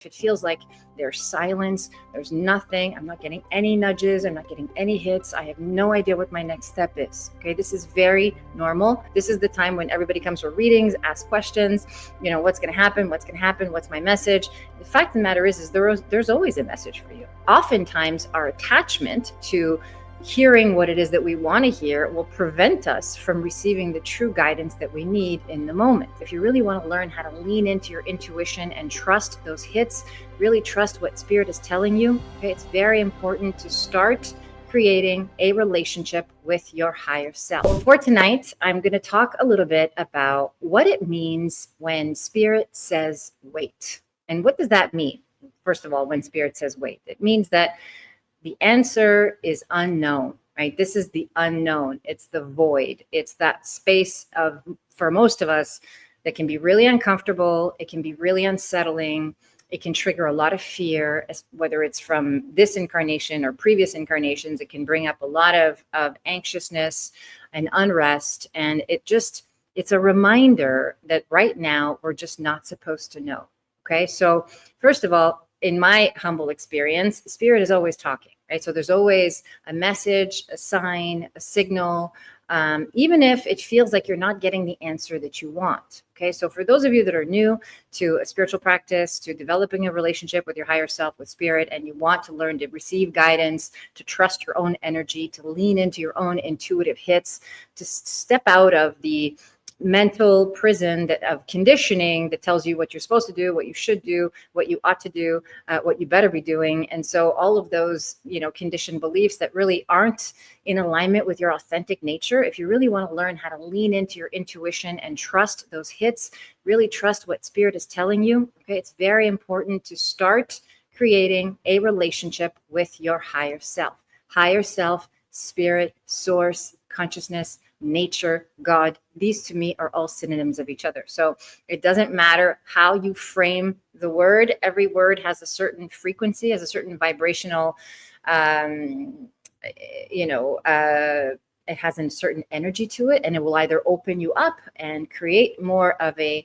If it feels like there's silence, there's nothing, I'm not getting any nudges, I'm not getting any hits, I have no idea what my next step is. Okay, this is very normal. This is the time when everybody comes for readings, ask questions, what's going to happen, what's my message. The fact of the matter is there's always a message for you. Oftentimes our attachment to hearing what it is that we want to hear will prevent us from receiving the true guidance that we need in the moment. If you really want to learn how to lean into your intuition and trust those hits, really trust what Spirit is telling you, okay, it's very important to start creating a relationship with your higher self. For tonight, I'm going to talk a little bit about what it means when Spirit says wait. And what does that mean? First of all, when Spirit says wait, it means that the answer is unknown, right? This is the unknown. It's the void. It's that space for most of us, that can be really uncomfortable. It can be really unsettling. It can trigger a lot of fear, whether it's from this incarnation or previous incarnations. It can bring up a lot of anxiousness and unrest. And it's a reminder that right now we're just not supposed to know. Okay. So first of all, in my humble experience, Spirit is always talking, right? So there's always a message, a sign, a signal, even if it feels like you're not getting the answer that you want. Okay, so for those of you that are new to a spiritual practice, to developing a relationship with your higher self, with Spirit, and you want to learn to receive guidance, to trust your own energy, to lean into your own intuitive hits, to step out of the mental prison of conditioning that tells you what you're supposed to do, what you should do, what you ought to do, what you better be doing. And so all of those, conditioned beliefs that really aren't in alignment with your authentic nature. If you really want to learn how to lean into your intuition and trust those hits, really trust what Spirit is telling you. Okay, it's very important to start creating a relationship with your higher self. Higher self, Spirit, source, consciousness, nature, God. These to me are all synonyms of each other. So it doesn't matter how you frame the word. Every word has a certain frequency, has a certain vibrational, it has a certain energy to it, and it will either open you up and create more of a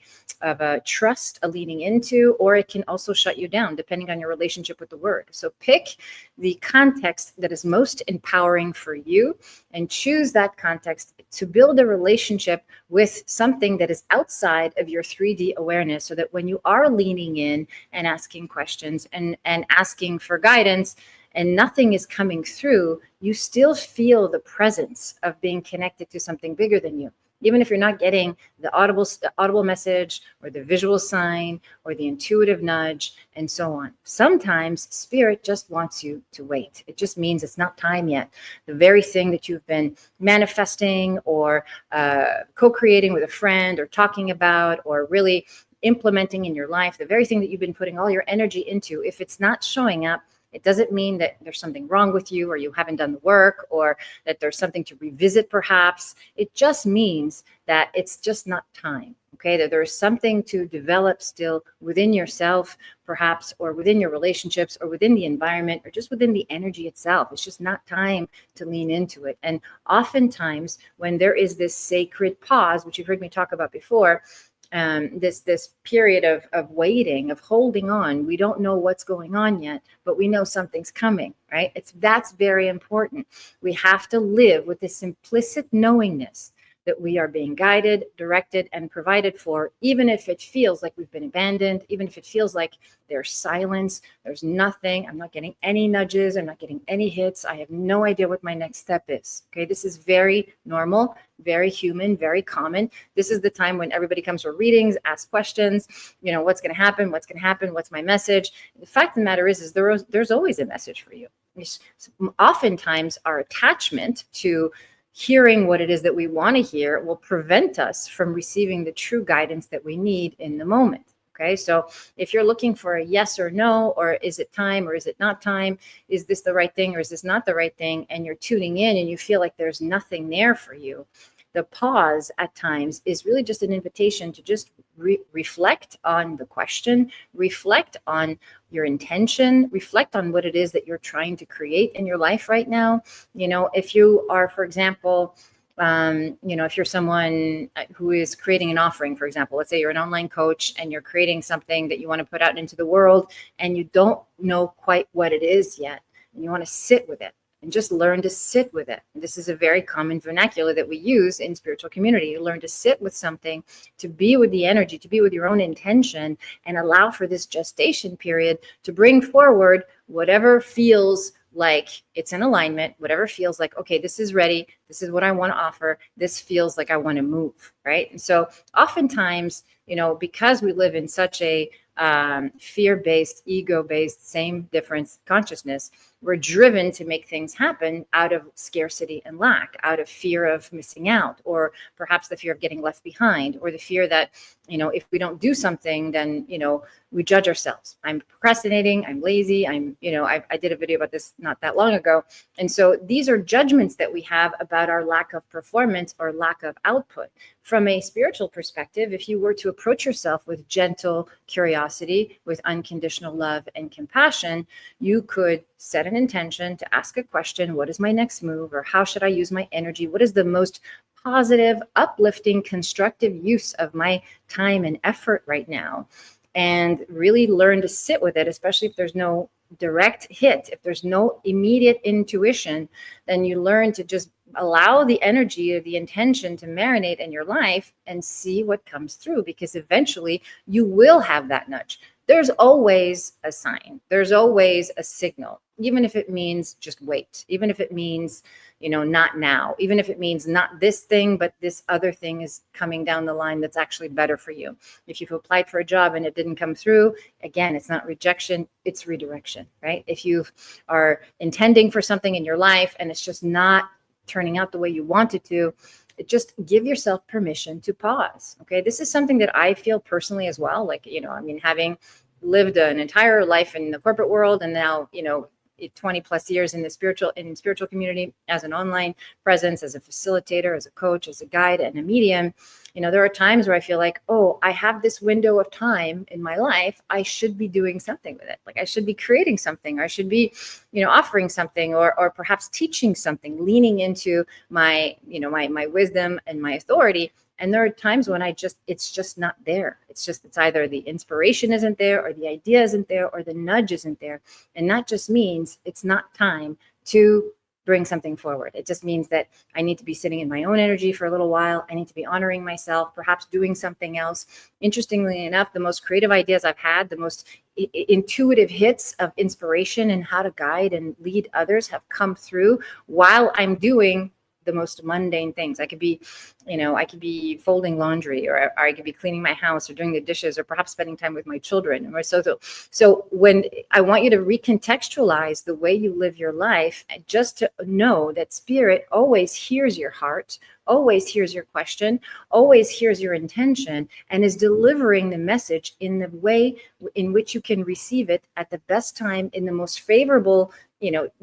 trust, a leaning into, or it can also shut you down depending on your relationship with the word. So pick the context that is most empowering for you and choose that context to build a relationship with something that is outside of your 3D awareness, so that when you are leaning in and asking questions and asking for guidance, and nothing is coming through, you still feel the presence of being connected to something bigger than you. Even if you're not getting the audible message or the visual sign or the intuitive nudge and so on. Sometimes Spirit just wants you to wait. It just means it's not time yet. The very thing that you've been manifesting or co-creating with a friend or talking about or really implementing in your life, the very thing that you've been putting all your energy into, if it's not showing up, it doesn't mean that there's something wrong with you or you haven't done the work or that there's something to revisit perhaps. It just means that it's just not time, okay? That there's something to develop still within yourself perhaps, or within your relationships or within the environment or just within the energy itself. It's just not time to lean into it. And oftentimes when there is this sacred pause, which you've heard me talk about before, this period of waiting, of holding on. We don't know what's going on yet, but we know something's coming, right? That's very important. We have to live with this implicit knowingness that we are being guided, directed, and provided for, even if it feels like we've been abandoned, even if it feels like there's silence, there's nothing, I'm not getting any nudges, I'm not getting any hits, I have no idea what my next step is. Okay, this is very normal, very human, very common. This is the time when everybody comes for readings, ask questions, what's going to happen, what's my message. The fact of the matter is there's always a message for you. Oftentimes our attachment to hearing what it is that we want to hear will prevent us from receiving the true guidance that we need in the moment. Okay, so if you're looking for a yes or no, or is it time or is it not time? Is this the right thing or is this not the right thing? And you're tuning in and you feel like there's nothing there for you. The pause at times is really just an invitation to just reflect on the question, reflect on your intention, reflect on what it is that you're trying to create in your life right now. If you are, for example, If you're someone who is creating an offering, for example, let's say you're an online coach and you're creating something that you want to put out into the world and you don't know quite what it is yet, and you want to sit with it and just learn to sit with it. This is a very common vernacular that we use in spiritual community. You learn to sit with something, to be with the energy, to be with your own intention, and allow for this gestation period to bring forward whatever feels like it's in alignment, whatever feels like, okay, this is ready. This is what I want to offer. This feels like I want to move, right? And so oftentimes, because we live in such a fear-based, ego-based, same difference consciousness, we're driven to make things happen out of scarcity and lack, out of fear of missing out, or perhaps the fear of getting left behind, or the fear that, if we don't do something, then, we judge ourselves. I'm procrastinating. I'm lazy. I did a video about this not that long ago. And so these are judgments that we have about our lack of performance or lack of output. From a spiritual perspective, if you were to approach yourself with gentle curiosity, with unconditional love and compassion, you could set an intention to ask a question. What is my next move? Or how should I use my energy? What is the most positive, uplifting, constructive use of my time and effort right now? And really learn to sit with it, especially if there's no direct hit, if there's no immediate intuition, then you learn to just allow the energy or the intention to marinate in your life and see what comes through, because eventually you will have that nudge. There's always a sign. There's always a signal, even if it means just wait, even if it means, not now, even if it means not this thing, but this other thing is coming down the line that's actually better for you. If you've applied for a job and it didn't come through, again, it's not rejection, it's redirection, right? If you are intending for something in your life and it's just not turning out the way you want it to, just give yourself permission to pause. Okay. This is something that I feel personally as well. Like, having lived an entire life in the corporate world and now, 20 plus years in the spiritual community as an online presence, as a facilitator, as a coach, as a guide and a medium, there are times where I feel like, oh, I have this window of time in my life. I should be doing something with it. Like I should be creating something, or I should be, offering something, or perhaps teaching something, leaning into my, my wisdom and my authority. And there are times when it's just not there. It's either the inspiration isn't there, or the idea isn't there, or the nudge isn't there. And that just means it's not time to bring something forward. It just means that I need to be sitting in my own energy for a little while. I need to be honoring myself, perhaps doing something else. Interestingly enough, the most creative ideas I've had, the most intuitive hits of inspiration and how to guide and lead others have come through while I'm doing the most mundane things. I could be folding laundry, or I could be cleaning my house, or doing the dishes, or perhaps spending time with my children. So when I want you to recontextualize the way you live your life, just to know that spirit always hears your heart, always hears your question, always hears your intention, and is delivering the message in the way in which you can receive it at the best time, in the most favorable,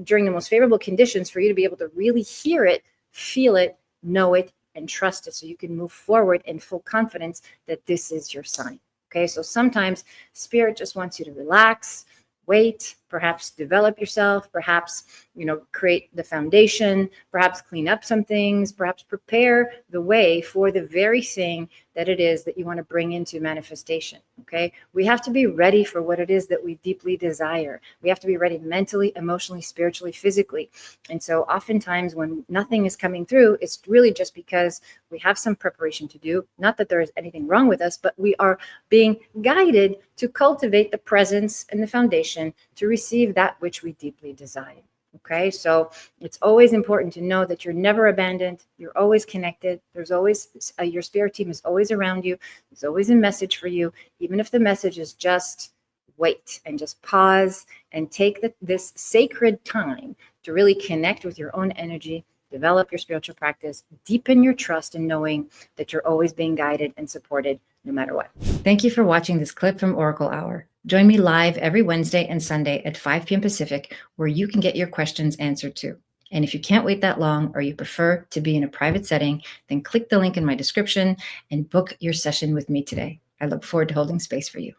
during the most favorable conditions for you to be able to really hear it, feel it, know it, and trust it, so you can move forward in full confidence that this is your sign. Okay, so sometimes spirit just wants you to relax, wait, perhaps develop yourself, perhaps, create the foundation, perhaps clean up some things, perhaps prepare the way for the very thing that it is that you want to bring into manifestation. Okay. We have to be ready for what it is that we deeply desire. We have to be ready mentally, emotionally, spiritually, physically. And so oftentimes when nothing is coming through, it's really just because we have some preparation to do. Not that there is anything wrong with us, but we are being guided to cultivate the presence and the foundation to receive that which we deeply desire. Okay, so it's always important to know that you're never abandoned. You're always connected. There's always your spirit team is always around you. There's always a message for you, even if the message is just wait and just pause and take this sacred time to really connect with your own energy, develop your spiritual practice, deepen your trust in knowing that you're always being guided and supported no matter what. Thank you for watching this clip from Oracle Hour. Join me live every Wednesday and Sunday at 5 p.m. Pacific, where you can get your questions answered too. And if you can't wait that long, or you prefer to be in a private setting, then click the link in my description and book your session with me today. I look forward to holding space for you.